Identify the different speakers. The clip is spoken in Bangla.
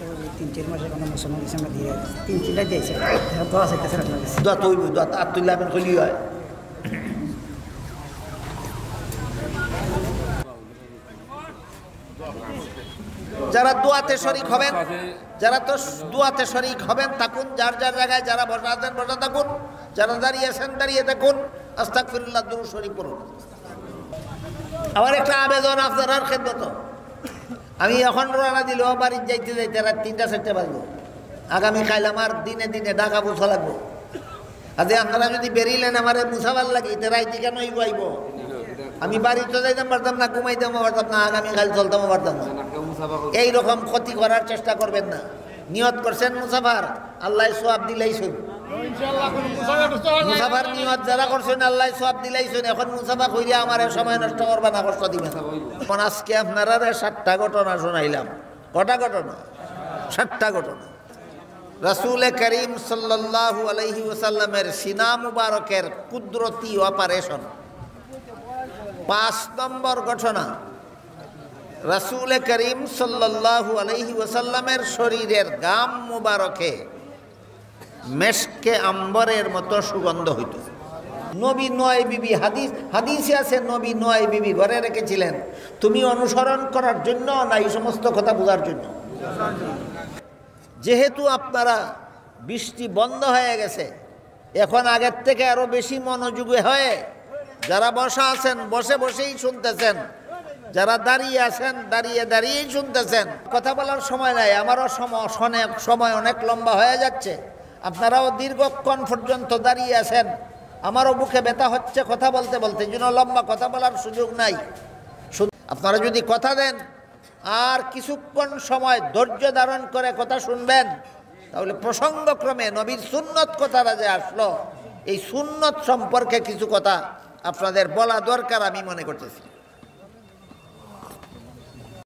Speaker 1: 3-4 মাসের কোনো মুসলমান দিয়েছে আমরা দিয়ে 3-4টা দিয়েছে দোয়া চাইতেছে আপনার কাছে
Speaker 2: দোয়া তো হইব দোয়া আব্দুল্লাহ বিন খলি হয় যারা দোয়াতে শরীক হবেন যারা তো দোয়াতে শরীক হবেন থাকুন যার যার জায়গায় যারা বসা আছেন বসা থাকুন যারা দাঁড়িয়ে আছেন দাঁড়িয়ে থাকুন আস্তাগফিরুল্লাহ দুরূদ শরীফ পড়ুন আমার একটা আবেদন আপনার খেদমত আমি এখন রওনা দিল বাড়ির যাইতে যাইতে রাত 3টা-4টা বাজলো আগামীকাল আমার দিনে দিনে ঢাকা পৌঁছা লাগবো আজ আপনারা যদি বেরিলেন আমার মুসাফার লাগে রাইতে কেন আইব আমি বাড়িতে যাইতাম পারতাম না ঘুমাইতাম পারতাম না আগামীকাল চলতাম পারতাম না এইরকম ক্ষতি করার চেষ্টা করবেন না নিয়ত করছেন মুসাফার আল্লাহ সওয়াব দিলাইছেন মুসাফার নিয়ত যারা করছেন আল্লাহ সওয়াব দিলাইছেন এখন মুসাফা কইরা আমার সময় নষ্ট করবা না কষ্ট দিবেন এখন আজকে আপনারা 7টা ঘটনা শোনাইলাম কটা ঘটনা 7টা ঘটনা রাসূল করিম সাল্লাল্লাহু আলাইহি ওয়াসাল্লামের সিনা মুবারকের কুদরতি অপারেশন 5 নম্বর ঘটনা রাসূল করিম সাল্লাল্লাহু আলাইহি ওয়াসাল্লামের শরীরের গাম মুবারকে মেশকে আম্বরের মতো সুগন্ধ হইত নবী 9 বিবি হাদিসে আছে নবী 9 বিবি ঘরে রেখেছিলেন তুমি অনুসরণ করার জন্য না এই সমস্ত কথা বোঝার জন্য যেহেতু আপনারা বৃষ্টি বন্ধ হয়ে গেছে এখন আগের থেকে আরো বেশি মনোযোগী হয়ে যারা বসা আছেন বসে বসেই শুনতেছেন যারা দাঁড়িয়ে আছেন দাঁড়িয়ে দাঁড়িয়েই শুনতেছেন কথা বলার সময় নাই আমারও সময় অনেক লম্বা হয়ে যাচ্ছে আপনারাও দীর্ঘক্ষণ পর্যন্ত দাঁড়িয়ে আছেন আমারও বুকে ব্যথা হচ্ছে কথা বলতে বলতে যেন লম্বা কথা বলার সুযোগ নাই আপনারা যদি কথা দেন আর কিছুক্ষণ সময় ধৈর্য ধারণ করে কথা শুনবেন তাহলে প্রসঙ্গক্রমে নবীর সুন্নত কথাটা যে আসলো এই সুন্নত সম্পর্কে কিছু কথা আপনাদের বলা দরকার আমি মনে করতেছি